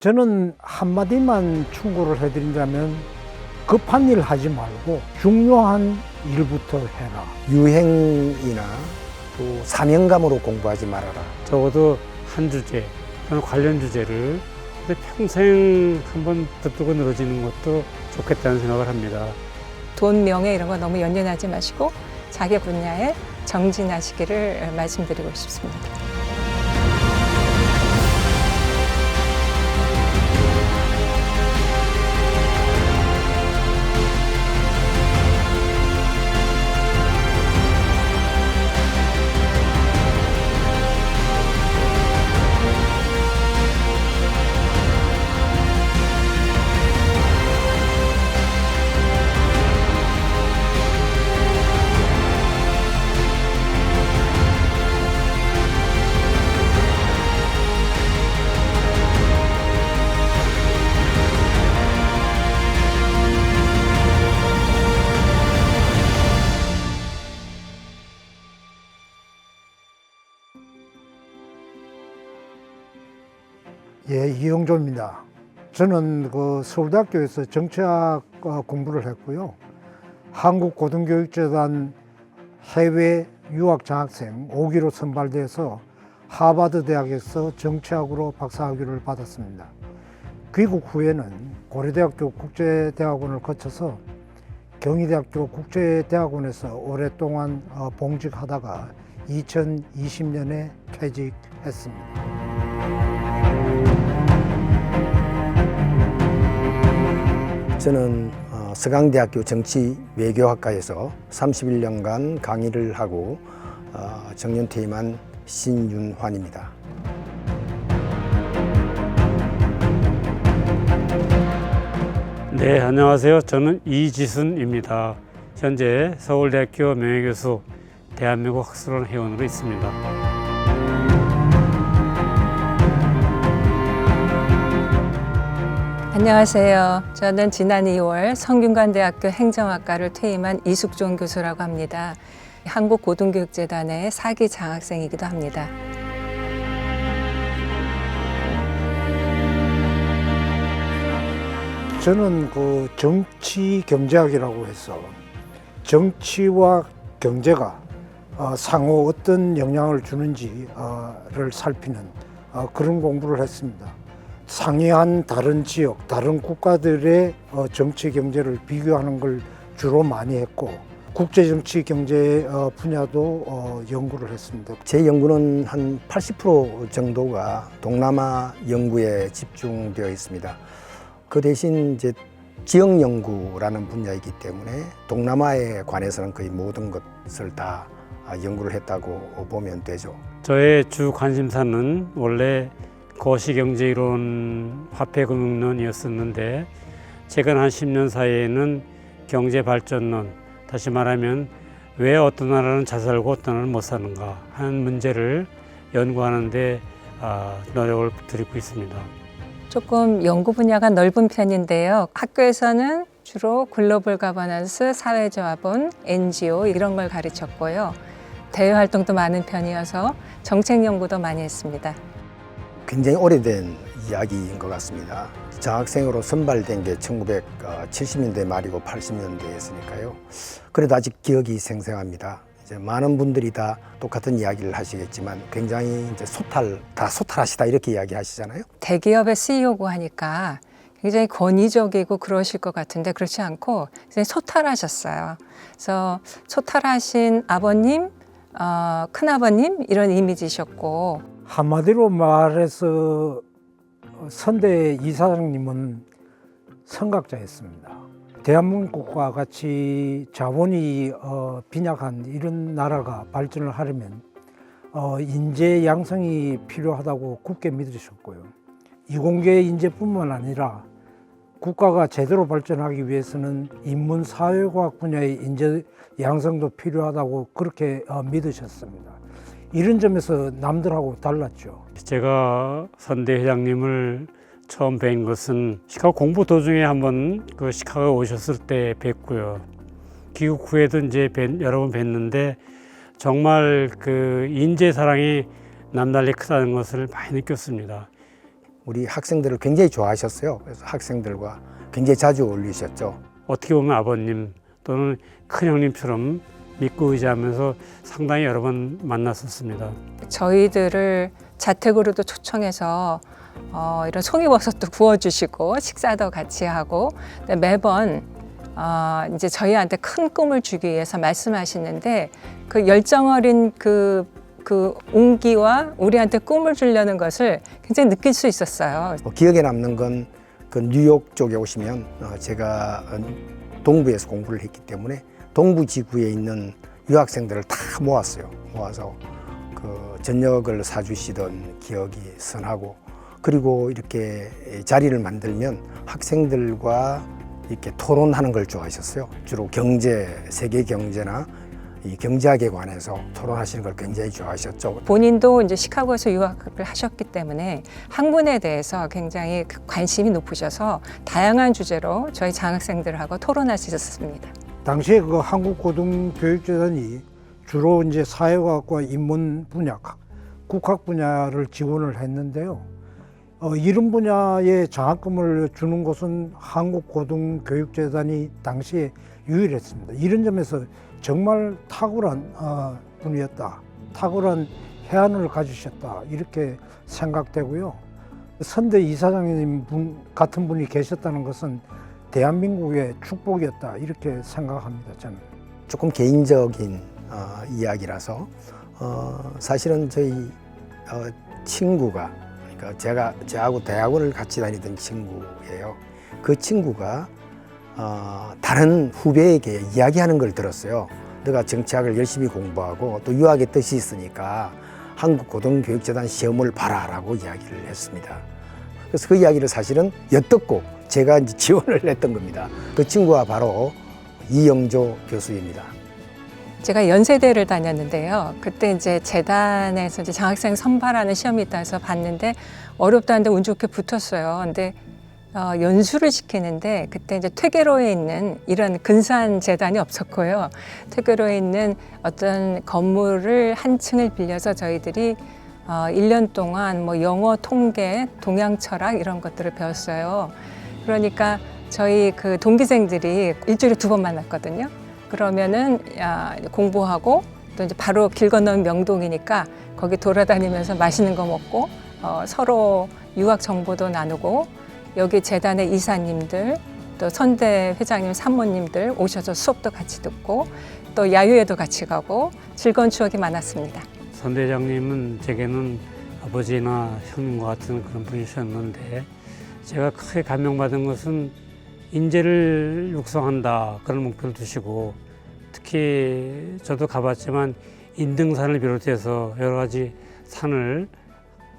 저는 한마디만 충고를 해드린다면 급한 일 하지 말고 중요한 일부터 해라. 유행이나 또 사명감으로 공부하지 말아라. 적어도 한 주제 또는 관련 주제를 평생 한번 붙들고 늘어지는 것도 좋겠다는 생각을 합니다. 돈, 명예 이런 거 너무 연연하지 마시고 자기 분야에 정진하시기를 말씀드리고 싶습니다. 예, 이영조입니다. 저는 서울대학교에서 정치학 공부를 했고요. 한국고등교육재단 해외 유학 장학생 5기로 선발돼서 하버드 대학에서 정치학으로 박사학위를 받았습니다. 귀국 후에는 고려대학교 국제대학원을 거쳐서 경희대학교 국제대학원에서 오랫동안 봉직하다가 2020년에 퇴직했습니다. 저는 서강대학교 정치외교학과에서 31년간 강의를 하고 정년퇴임한 신윤환입니다. 네, 안녕하세요. 저는 이지순입니다. 현재 서울대학교 명예교수, 대한민국 학술원 회원으로 있습니다. 안녕하세요. 저는 지난 2월 성균관대학교 행정학과를 퇴임한 이숙종 교수라고 합니다. 한국고등교육재단의 4기 장학생이기도 합니다. 저는 정치경제학이라고 해서 정치와 경제가 상호 어떤 영향을 주는지를 살피는 그런 공부를 했습니다. 상이한 다른 지역, 다른 국가들의 정치 경제를 비교하는 걸 주로 많이 했고 국제정치 경제 분야도 연구를 했습니다. 제 연구는 한 80% 정도가 동남아 연구에 집중되어 있습니다. 그 대신 이제 지역 연구라는 분야이기 때문에 동남아에 관해서는 거의 모든 것을 다 연구를 했다고 보면 되죠. 저의 주 관심사는 원래 거시경제이론, 화폐금융론이었었는데 최근 한 10년 사이에는 경제발전론, 다시 말하면 왜 어떤 나라는 잘 살고 어떤 나라는 못 사는가 하는 문제를 연구하는 데 노력을 들이고 있습니다. 조금 연구 분야가 넓은 편인데요. 학교에서는 주로 글로벌 가버넌스, 사회자본, NGO 이런 걸 가르쳤고요. 대외 활동도 많은 편이어서 정책 연구도 많이 했습니다. 굉장히 오래된 이야기인 것 같습니다. 장학생으로 선발된 게 1970년대 말이고 80년대였으니까요. 그래도 아직 기억이 생생합니다. 이제 많은 분들이 다 똑같은 이야기를 하시겠지만 굉장히 이제 소탈하시다 이렇게 이야기하시잖아요. 대기업의 CEO고 하니까 굉장히 권위적이고 그러실 것 같은데 그렇지 않고 굉장히 소탈하셨어요. 그래서 소탈하신 아버님, 큰아버님 이런 이미지셨고 한마디로 말해서 선대 이사장님은 선각자였습니다. 대한민국과 같이 자본이 빈약한 이런 나라가 발전을 하려면 인재 양성이 필요하다고 굳게 믿으셨고요. 이공계 인재뿐만 아니라 국가가 제대로 발전하기 위해서는 인문사회과학 분야의 인재 양성도 필요하다고 그렇게 믿으셨습니다. 이런 점에서 남들하고 달랐죠. 제가 선대 회장님을 처음 뵌 것은 시카고 공부 도중에 한번 시카고에 오셨을 때 뵀고요. 귀국 후에도 이제 여러 번 뵀는데 정말 인재 사랑이 남달리 크다는 것을 많이 느꼈습니다. 우리 학생들을 굉장히 좋아하셨어요. 그래서 학생들과 굉장히 자주 어울리셨죠. 어떻게 보면 아버님 또는 큰형님처럼 믿고 의지하면서 상당히 여러 번 만났었습니다. 저희들을 자택으로도 초청해서 이런 송이버섯도 구워주시고 식사도 같이 하고 매번 이제 저희한테 큰 꿈을 주기 위해서 말씀하시는데 그 열정 어린 그 온기와 우리한테 꿈을 주려는 것을 굉장히 느낄 수 있었어요. 기억에 남는 건 그 뉴욕 쪽에 오시면 제가 동부에서 공부를 했기 때문에 동부 지구에 있는 유학생들을 다 모았어요. 모아서 그 저녁을 사주시던 기억이 선하고, 그리고 이렇게 자리를 만들면 학생들과 이렇게 토론하는 걸 좋아하셨어요. 주로 경제, 세계 경제나 이 경제학에 관해서 토론하시는 걸 굉장히 좋아하셨죠. 본인도 이제 시카고에서 유학을 하셨기 때문에 학문에 대해서 굉장히 관심이 높으셔서 다양한 주제로 저희 장학생들하고 토론하셨습니다. 당시에 그 한국고등교육재단이 주로 이제 사회과학과 인문 분야, 국학 분야를 지원을 했는데요. 이런 분야에 장학금을 주는 곳은 한국고등교육재단이 당시에 유일했습니다. 이런 점에서 정말 탁월한 분이었다, 탁월한 해안을 가지셨다, 이렇게 생각되고요. 선대 이사장님 같은 분이 계셨다는 것은 대한민국의 축복이었다, 이렇게 생각합니다. 저는 조금 개인적인 이야기라서 사실은 저희 친구가, 그러니까 저하고 대학원을 같이 다니던 친구예요. 그 친구가 다른 후배에게 이야기하는 걸 들었어요. 너가 정치학을 열심히 공부하고 또 유학의 뜻이 있으니까 한국고등교육재단 시험을 봐라라고 이야기를 했습니다. 그래서 그 이야기를 사실은 엿듣고 제가 이제 지원을 했던 겁니다. 그 친구가 바로 이영조 교수입니다. 제가 연세대를 다녔는데요. 그때 이제 재단에서 이제 장학생 선발하는 시험이 있다 해서 봤는데 어렵다는데 운 좋게 붙었어요. 근데 연수를 시키는데 그때 이제 퇴계로에 있는 이런 근사한 재단이 없었고요. 퇴계로에 있는 어떤 건물을 한 층을 빌려서 저희들이 1년 동안 뭐 영어, 통계, 동양 철학 이런 것들을 배웠어요. 그러니까 저희 그 동기생들이 일주일에 2번 만났거든요. 그러면은 공부하고 또 이제 바로 길 건너면 명동이니까 거기 돌아다니면서 맛있는 거 먹고 서로 유학 정보도 나누고, 여기 재단의 이사님들, 또 선대 회장님, 사모님들 오셔서 수업도 같이 듣고 또 야유회도 같이 가고 즐거운 추억이 많았습니다. 선대장님은 제게는 아버지나 형님과 같은 그런 분이셨는데, 제가 크게 감명받은 것은 인재를 육성한다, 그런 목표를 두시고, 특히 저도 가봤지만 인등산을 비롯해서 여러 가지 산을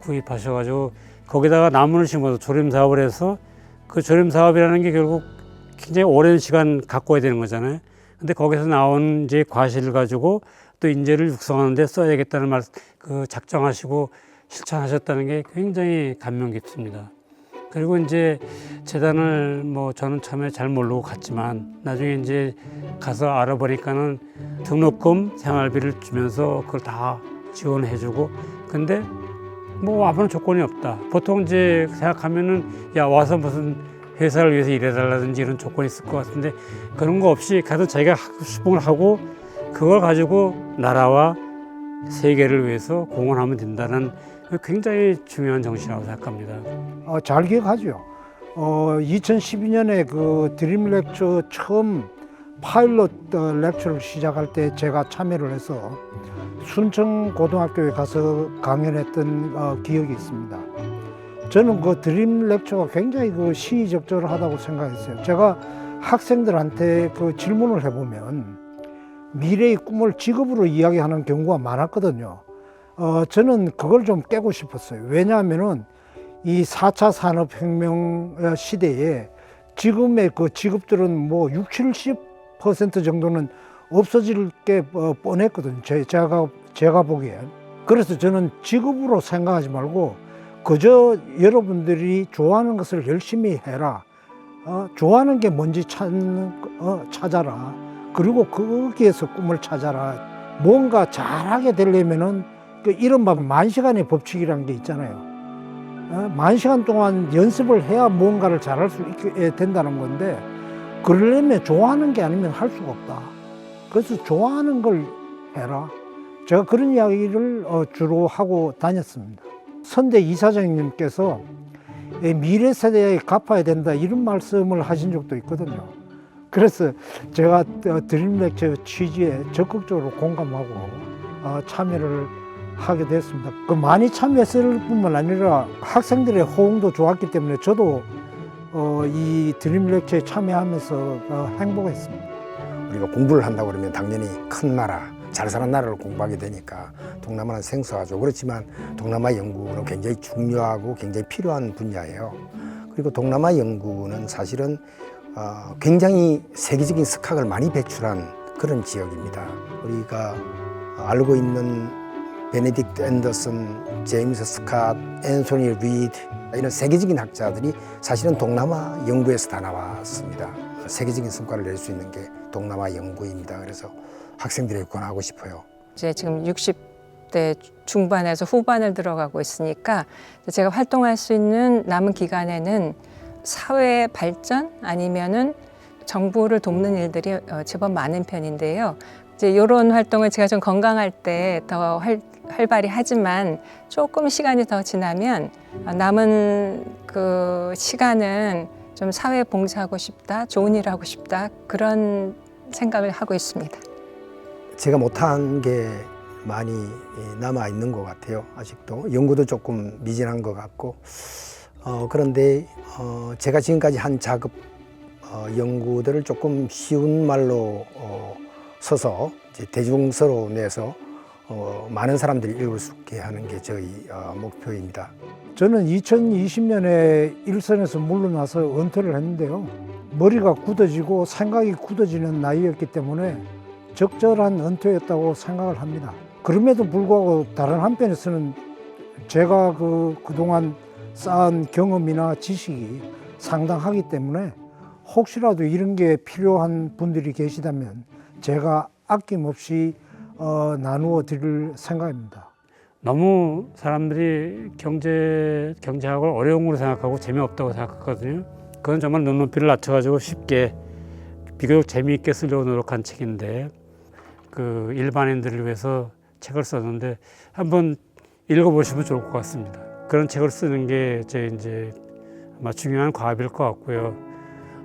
구입하셔가지고 거기다가 나무를 심어서 조림 사업을 해서, 그 조림 사업이라는 게 결국 굉장히 오랜 시간 갖고 와야 되는 거잖아요. 근데 거기서 나온 이제 과실을 가지고 또 인재를 육성하는 데 써야겠다는 그 작정하시고 실천하셨다는 게 굉장히 감명 깊습니다. 그리고 이제 재단을 뭐 저는 처음에 잘 모르고 갔지만 나중에 이제 가서 알아보니까는 등록금, 생활비를 주면서 그걸 다 지원해주고, 근데 뭐 아무런 조건이 없다. 보통 이제 생각하면은 야 와서 무슨 회사를 위해서 일해달라든지 이런 조건이 있을 것 같은데 그런 거 없이 가서 자기가 수봉을 하고 그걸 가지고 나라와 세계를 위해서 공헌하면 된다는 굉장히 중요한 정신이라고 생각합니다. 잘 기억하죠. 2012년에 그 드림 렉처 처음 파일럿 렉처를 시작할 때 제가 참여를 해서 순천 고등학교에 가서 강연했던 기억이 있습니다. 저는 그 드림 렉처가 굉장히 그 시의적절하다고 생각했어요. 제가 학생들한테 그 질문을 해보면 미래의 꿈을 직업으로 이야기하는 경우가 많았거든요. 저는 그걸 좀 깨고 싶었어요. 왜냐하면은 이 4차 산업혁명 시대에 지금의 그 직업들은 뭐 60-70% 정도는 없어질 게 뻔했거든요. 제가 보기엔. 그래서 저는 직업으로 생각하지 말고 그저 여러분들이 좋아하는 것을 열심히 해라. 좋아하는 게 뭔지 찾아라. 그리고 거기에서 꿈을 찾아라. 뭔가 잘하게 되려면은 그 이른바 만시간의 법칙이라는 게 있잖아요. 만 시간 동안 연습을 해야 뭔가를 잘할 수 있게 된다는 건데 그러려면 좋아하는 게 아니면 할 수가 없다. 그래서 좋아하는 걸 해라. 제가 그런 이야기를 주로 하고 다녔습니다. 선대 이사장님께서 미래 세대에 갚아야 된다 이런 말씀을 하신 적도 있거든요. 그래서 제가 드림 렉처 취지에 적극적으로 공감하고 참여를 하게 됐습니다. 그 많이 참여했을 뿐만 아니라 학생들의 호응도 좋았기 때문에 저도 이 드림 렉처에 참여하면서 행복했습니다. 우리가 공부를 한다고 그러면 당연히 큰 나라, 잘 사는 나라를 공부하게 되니까 동남아는 생소하죠. 그렇지만 동남아 연구는 굉장히 중요하고 굉장히 필요한 분야예요. 그리고 동남아 연구는 사실은 굉장히 세계적인 스카를 많이 배출한 그런 지역입니다. 우리가 알고 있는 베네딕트 앤더슨, 제임스 스캇, 앤소니 리드 이런 세계적인 학자들이 사실은 동남아 연구에서 다 나왔습니다. 세계적인 성과를 낼 수 있는 게 동남아 연구입니다. 그래서 학생들에게 권하고 싶어요. 이제 지금 60대 중반에서 후반을 들어가고 있으니까 제가 활동할 수 있는 남은 기간에는 사회 발전 아니면은 정부를 돕는 일들이 제법 많은 편인데요. 이제 이런 활동을 제가 좀 건강할 때 더 활발히 하지만 조금 시간이 더 지나면 남은 그 시간은 좀 사회 봉사하고 싶다, 좋은 일 하고 싶다 그런 생각을 하고 있습니다. 제가 못한 게 많이 남아 있는 것 같아요. 아직도 연구도 조금 미진한 것 같고 그런데 제가 지금까지 한 작업 연구들을 조금 쉬운 말로 써서 이제 대중서로 내서 많은 사람들이 읽을 수 있게 하는 게 저희 목표입니다. 저는 2020년에 일선에서 물러나서 은퇴를 했는데요. 머리가 굳어지고 생각이 굳어지는 나이였기 때문에 적절한 은퇴였다고 생각을 합니다. 그럼에도 불구하고 다른 한편에서는 제가 그동안 쌓은 경험이나 지식이 상당하기 때문에 혹시라도 이런 게 필요한 분들이 계시다면 제가 아낌없이 나누어 드릴 생각입니다. 너무 사람들이 경제학을 어려운 걸로 생각하고 재미없다고 생각하거든요. 그건 정말 눈높이를 낮춰가지고 쉽게 비교적 재미있게 쓰려고 노력한 책인데 그 일반인들을 위해서 책을 썼는데 한번 읽어보시면 좋을 것 같습니다. 그런 책을 쓰는 게 제 이제 아마 중요한 과업일 것 같고요.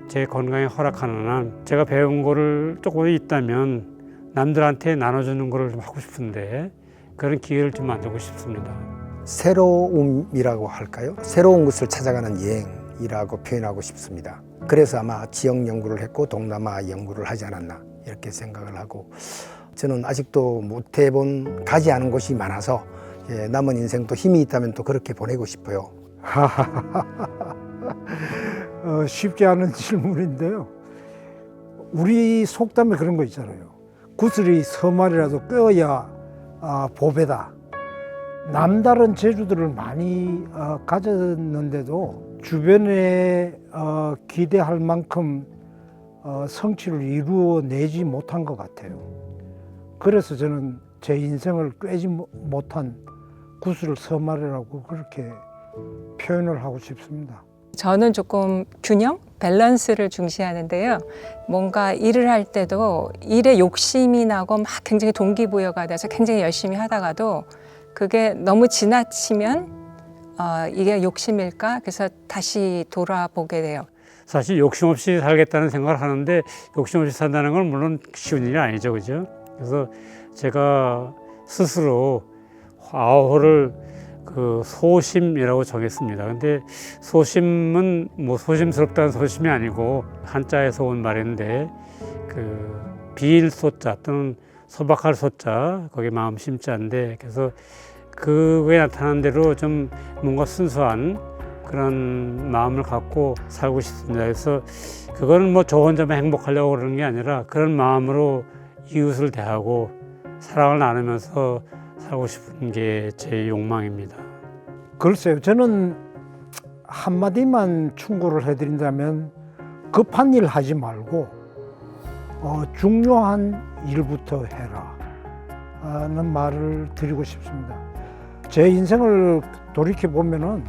제 건강에 허락하는 한 제가 배운 거를 조금 있다면 남들한테 나눠주는 거를 좀 하고 싶은데 그런 기회를 좀 만들고 싶습니다. 새로움이라고 할까요? 새로운 것을 찾아가는 여행이라고 표현하고 싶습니다. 그래서 아마 지역 연구를 했고 동남아 연구를 하지 않았나 이렇게 생각을 하고 저는 아직도 못 해본 가지 않은 곳이 많아서 남은 인생도 힘이 있다면 또 그렇게 보내고 싶어요. 쉽지 않은 질문인데요. 우리 속담에 그런 거 있잖아요. 구슬이 서말이라도 껴야 보배다. 남다른 재주들을 많이 가졌는데도 주변에 기대할 만큼 성취를 이루어내지 못한 것 같아요. 그래서 저는 제 인생을 꿰지 못한 구슬 서말이라고 그렇게 표현을 하고 싶습니다. 저는 조금 균형, 밸런스를 중시하는데요. 뭔가 일을 할 때도 일에 욕심이 나고 막 굉장히 동기부여가 돼서 굉장히 열심히 하다가도 그게 너무 지나치면 이게 욕심일까? 그래서 다시 돌아보게 돼요. 사실 욕심 없이 살겠다는 생각을 하는데 욕심 없이 산다는 건 물론 쉬운 일이 아니죠, 그죠? 그래서 제가 스스로 아호를 그 소심이라고 정했습니다. 근데 소심은 뭐 소심스럽다는 소심이 아니고 한자에서 온 말인데 그 비일 소자 또는 소박할 소자 거기 마음 심자인데 그래서 그거에 나타난 대로 좀 뭔가 순수한 그런 마음을 갖고 살고 싶습니다. 그래서 그거는 뭐 저 혼자만 행복하려고 그러는 게 아니라 그런 마음으로 이웃을 대하고 사랑을 나누면서 살고 싶은 게 제 욕망입니다. 글쎄요, 저는 한마디만 충고를 해드린다면 급한 일 하지 말고 중요한 일부터 해라 하는 말을 드리고 싶습니다. 제 인생을 돌이켜보면은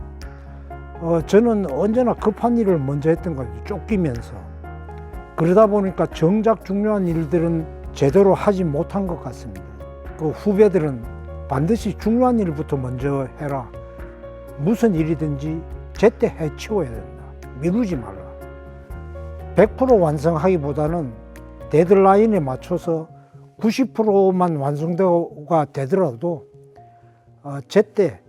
저는 언제나 급한 일을 먼저 했던 거예요. 쫓기면서. 그러다 보니까 정작 중요한 일들은 제대로 하지 못한 것 같습니다. 그 후배들은 반드시 중요한 일부터 먼저 해라. 무슨 일이든지 제때 해치워야 된다. 미루지 말라. 100% 완성하기보다는 데드라인에 맞춰서 90%만 완성도가 되더라도 제때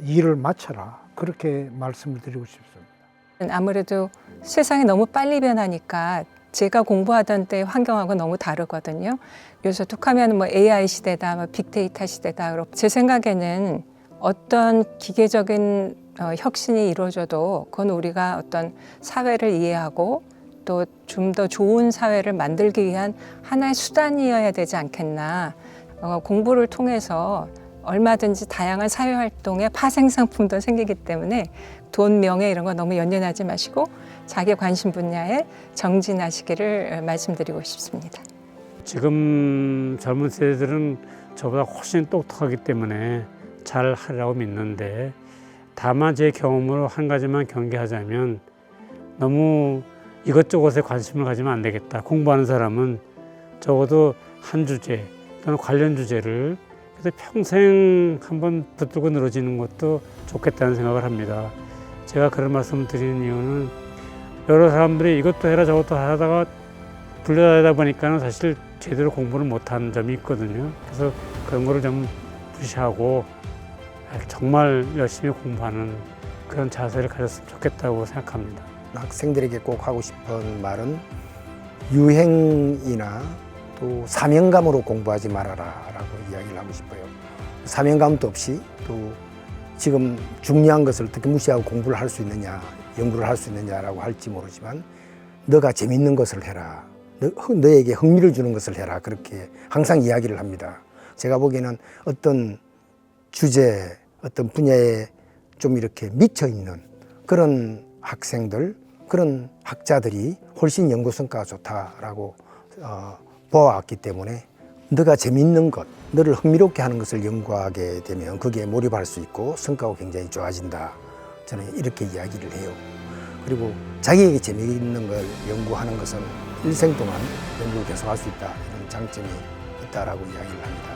일을 마쳐라. 그렇게 말씀을 드리고 싶습니다. 아무래도 세상이 너무 빨리 변하니까 제가 공부하던 때 환경하고 너무 다르거든요. 그래서 툭하면 뭐 AI 시대다, 뭐 빅데이터 시대다. 그렇고 제 생각에는 어떤 기계적인 혁신이 이루어져도 그건 우리가 어떤 사회를 이해하고 또 좀 더 좋은 사회를 만들기 위한 하나의 수단이어야 되지 않겠나. 공부를 통해서 얼마든지 다양한 사회 활동에 파생 상품도 생기기 때문에 돈, 명예 이런 거 너무 연연하지 마시고 자기 관심 분야에 정진하시기를 말씀드리고 싶습니다. 지금 젊은 세대들은 저보다 훨씬 똑똑하기 때문에 잘 하리라고 믿는데, 다만 제 경험으로 한 가지만 경계하자면 너무 이것저것에 관심을 가지면 안 되겠다. 공부하는 사람은 적어도 한 주제 또는 관련 주제를 그래서 평생 한번 붙들고 늘어지는 것도 좋겠다는 생각을 합니다. 제가 그런 말씀을 드리는 이유는 여러 사람들이 이것도 해라 저것도 하다가 불려다니다 보니까는 사실 제대로 공부를 못한 점이 있거든요. 그래서 그런 거를 좀 무시하고 정말 열심히 공부하는 그런 자세를 가졌으면 좋겠다고 생각합니다. 학생들에게 꼭 하고 싶은 말은 유행이나 또 사명감으로 공부하지 말아라 라고 이야기를 하고 싶어요. 사명감도 없이 또 지금 중요한 것을 어떻게 무시하고 공부를 할 수 있느냐, 연구를 할 수 있느냐라고 할지 모르지만 너가 재밌는 것을 해라. 너에게 흥미를 주는 것을 해라. 그렇게 항상 이야기를 합니다. 제가 보기에는 어떤 주제, 어떤 분야에 좀 이렇게 미쳐 있는 그런 학생들, 그런 학자들이 훨씬 연구 성과가 좋다라고 보아왔기 때문에 너가 재밌는 것, 너를 흥미롭게 하는 것을 연구하게 되면 거기에 몰입할 수 있고 성과가 굉장히 좋아진다. 저는 이렇게 이야기를 해요. 그리고 자기에게 재미있는 걸 연구하는 것은 일생 동안 연구를 계속할 수 있다. 이런 장점이 있다라고 이야기를 합니다.